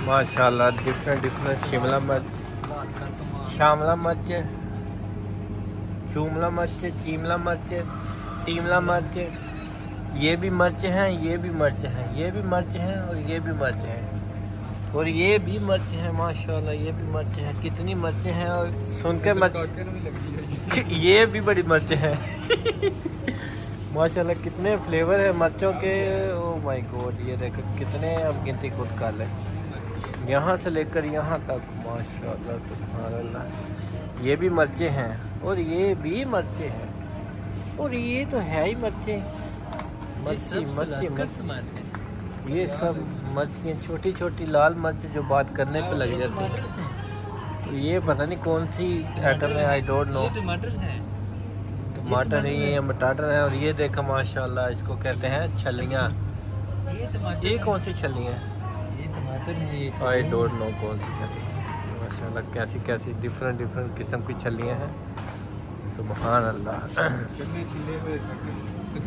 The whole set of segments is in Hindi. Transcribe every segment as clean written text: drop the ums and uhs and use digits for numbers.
माशाल्लाह डिफरेंट शिमला मिर्च, शामला मिर्च, शिमला मिर्च, चीमला मिर्च, टीमला मिर्च, ये भी मिर्च हैं, ये भी मिर्च हैं, ये भी मिर्च हैं और ये भी मिर्च हैं और ये भी मिर्च हैं। माशाल्लाह ये भी मिर्च हैं। कितनी मिर्चें हैं और सुन के मिर्च ये भी बड़ी मिर्च हैं। माशाल्लाह कितने फ्लेवर है मिर्चों के। ओ माय गॉड, ये देखो कितने, अब गिनती खुद कर ले, यहाँ से लेकर यहाँ तक। माशाल्लाह सुभान अल्लाह, ये भी मिर्चें हैं और ये भी मिर्चें हैं और ये तो है ही मिर्चें। मच्छी ये सब मच्छियाँ, छोटी छोटी लाल मिर्च जो बात करने पे लग जाती है। तो ये पता नहीं कौन सी आइटम है, आई डोंट नो। टमाटर है, टमाटर नहीं है, मटाटर है। और ये देखो माशाल्लाह, इसको कहते हैं छलियाँ। ये कौन सी छलियाँ? ये टमाटर है, ये आई डोंट नो कौन सी छलियाँ। माशाल्लाह कैसी कैसी डिफरेंट किस्म की छलियाँ हैं। सुभान अल्लाह।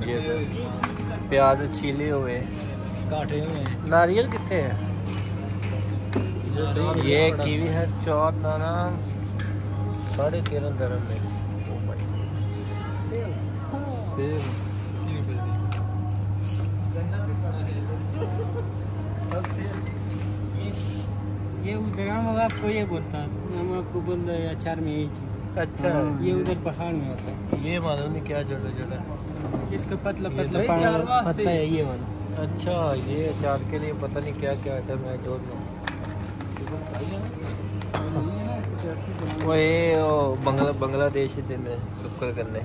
ये प्याज छीले हुए, काटे हुए। नारियल कितने है? ये कीवी है, 4 दाना 13.5 dirham में। ये उधर हम आपको ये बोलता है, हम आपको बोल रहे हैं अचार में यही चीज़ है। अच्छा, ये उधर पहाड़ में होता है। ये मालूम नहीं क्या छोटा छोटा, इसका पतला पतला पत्ता है ये वाला। अच्छा, ये अचार के लिए पता नहीं क्या क्या आइटम है, डोंट नो। वो ये बांग्लादेश दिन शुक्र करने